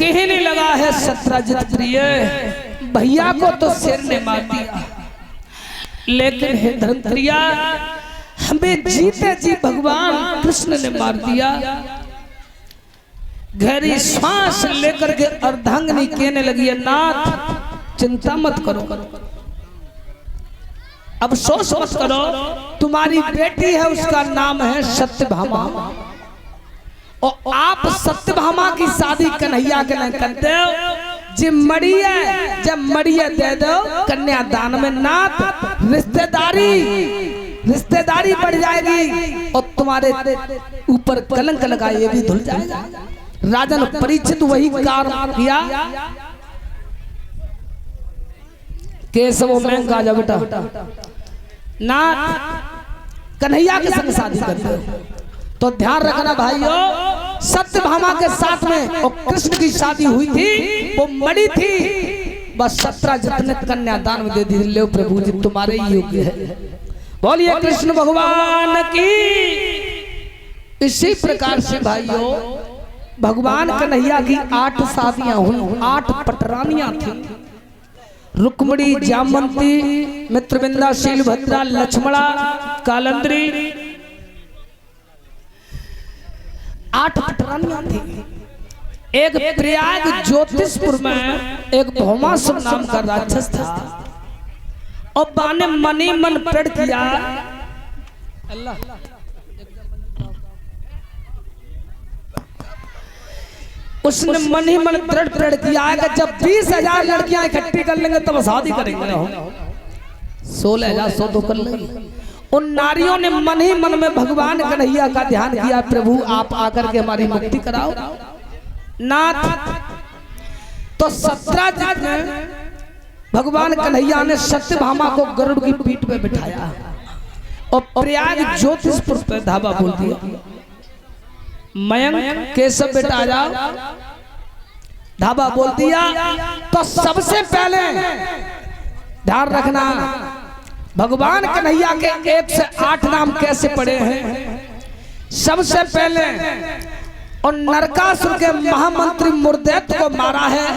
कहने लगा है सत्यजित प्रिय, भैया को तो शेर ने मार दिया, लेकिन हे धर्मप्रिया हमें जीते जी भगवान कृष्ण ने मार दिया। गहरी सांस लेकर के अर्धांगिनी कहने लगी है, नाथ चिंता मत करो, अब सोच मत करो, तुम्हारी बेटी है उसका नाम है सत्यभामा, और आप सत्यभामा की शादी कन्हैया के नहीं करते हो, जब मड़िया दे दो कन्यादान में, नाथ रिश्तेदारी बढ़ जाएगी और तुम्हारे ऊपर कलंक लगा ये भी धुल जाएगा। राजन परीक्षित वही कार्य किया। केशव में गाजा बेटा नाथ कन्हैया के संग शादी करते हो तो ध्यान रखना भाइयों, सत्यभामा के साथ में और कृष्ण की शादी हुई थी, वो मड़ी थी, बस 17 जितने कन्यादान में दे दी, ले प्रभु जी तुम्हारे ही योग्य है। बोलिए कृष्ण भगवान की। इसी प्रकार से भाइयों भगवान कन्हैया की 8 शादियां हुई, 8 पटरानियां थी, रुक्मणी, जामवंती, मित्रविंदा, शीलभद्रा, लक्ष्मणा, कालंद्री, 8 पटरानियां थी। एक प्रयाग ज्योतिषपुर में एक भौमासुर नाम का राक्षस था, और बाने मनी मन प्रण किया, उसने मन ही मन प्रण किया कि जब 20,000 लड़कियां इकट्ठी कर लेंगे तब शादी करेंगे, 16,000 तो कर लेंगे। उन नारियों ने मन ही मन में भगवान कन्हैया का ध्यान किया, प्रभु आप आकर के हमारी मुक्ति कराओ नाथ। तो 17 दिन में भगवान कन्हैया ने सत्यभामा को गरुड़ की पीठ पे बिठाया और प्रयाग ज्योतिषपुर पे धावा बोल दिया, मयंक केशव बेटा आ जाओ, धावा बोल दिया। तो सबसे पहले ध्यान रखना, भगवान कन्हैया के 1 से 8 नाम कैसे पड़े हैं। सबसे पहले और नरकासुर के महामंत्री मुरदैत्य को मारा है,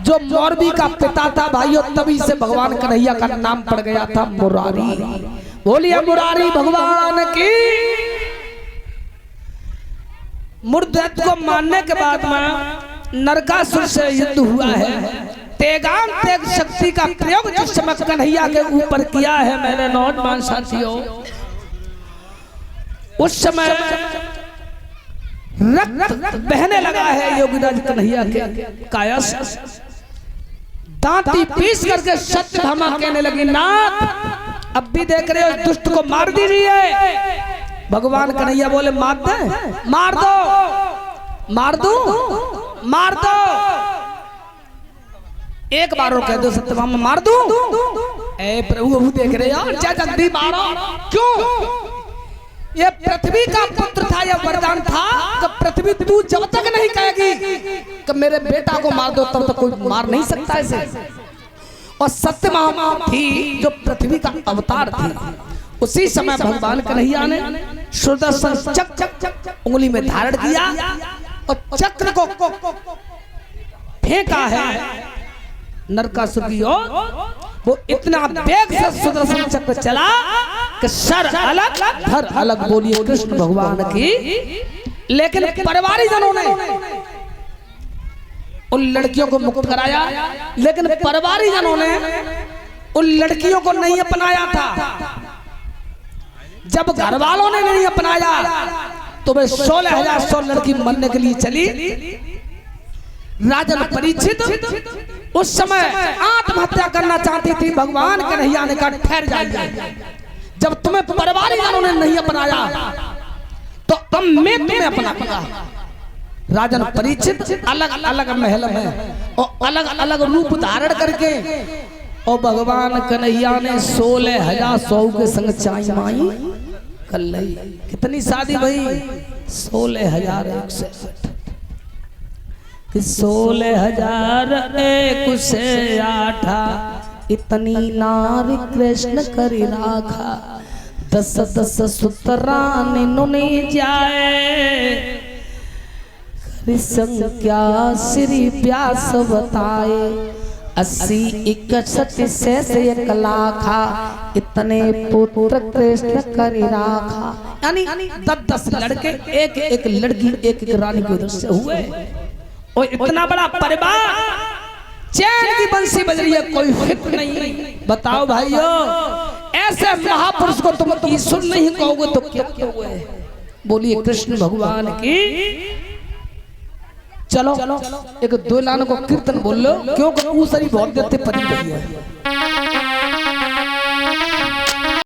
जो मोरबी का पिता था भाइयों, तभी से भगवान कन्हैया का नाम पड़ गया था मुरारी। बोलिए मुरारी भगवान की। मुरदैत्य को मारने के बाद में नरकासुर से युद्ध हुआ है। तेगान तेग शक्ति का प्रयोग जिस समय कन्हैया के ऊपर किया है मेरे नौजवान साथियों, उस समय रक्त बहने लगा है योगीराज कन्हैया के काया से। दांती पीस करके सत्यभामा कहने लगी, नाथ अब भी देख रहे हो दुष्ट को मार दीजिए। भगवान कन्हैया बोले मार दे, मार दो, मार दो, मार दो, एक बार और कह दो सत्यभामा मार दो। ए प्रभु देख रहे हो जल्दी मारो, क्यों? ये पृथ्वी का पुत्र था, यह वरदान था कि पृथ्वी तू जब तक नहीं कहेगी कि मेरे बेटा को मार दो तब तक कोई मार नहीं सकता इसे। और सत्यभामा थी जो पृथ्वी का अवतार थी। उसी समय भगवान कन्हैया ने सुदर्शन चक्र उंगली में धारण किया और चक्र को फेंका है नरकासुर की ओर। वो इतना वेग से सुदर्शन चक्र चला कि सर अलग धर अलग। बोलिए कृष्ण भगवान की। लेकिन परिवारी जनों ने उन लड़कियों को मुक्त कराया, लेकिन परिवारी जनों ने उन लड़कियों को नहीं अपनाया था। जब घर वालों ने नहीं अपनाया तो वे 16,100 लड़की मरने के लिए चली। राजन परीक्षित उस समय आत्महत्या करना चाहती थी। भगवान कन्हैया ने कहा ठहर जाइए, जब तुम्हें परिवारी जनों ने नहीं अपनाया तो अब मैं तुम्हें अपनाऊंगा। राजन परीक्षित अलग अलग महल में और अलग अलग रूप धारण करके और भगवान कन्हैया ने 16,100 के संग चाई माई कर ली। कितनी शादी भाई? 16,168। 16,168 इतनी नारी कृष्ण करी राखा। 10 सूत्रान नुनी जाए संख्या श्री व्यास बताए 80 61 से 1 लाखा इतने पुत्र कृष्ण करी राखा। यानी 10 लड़के एक एक लड़की एक एक रानी के उधर से हुए और इतना बड़ा परिवार चैन की बंसी बज रही है, कोई फिक्र नहीं। बताओ भाइयों, ऐसे महापुरुष को तुम ईश्वर नहीं कहोगे तो क्या कहोगे? बोलिए कृष्ण भगवान की। चलो एक 2 लाइन को कीर्तन बोल लो, क्योंकि ऊसरी बहुत देते परी है।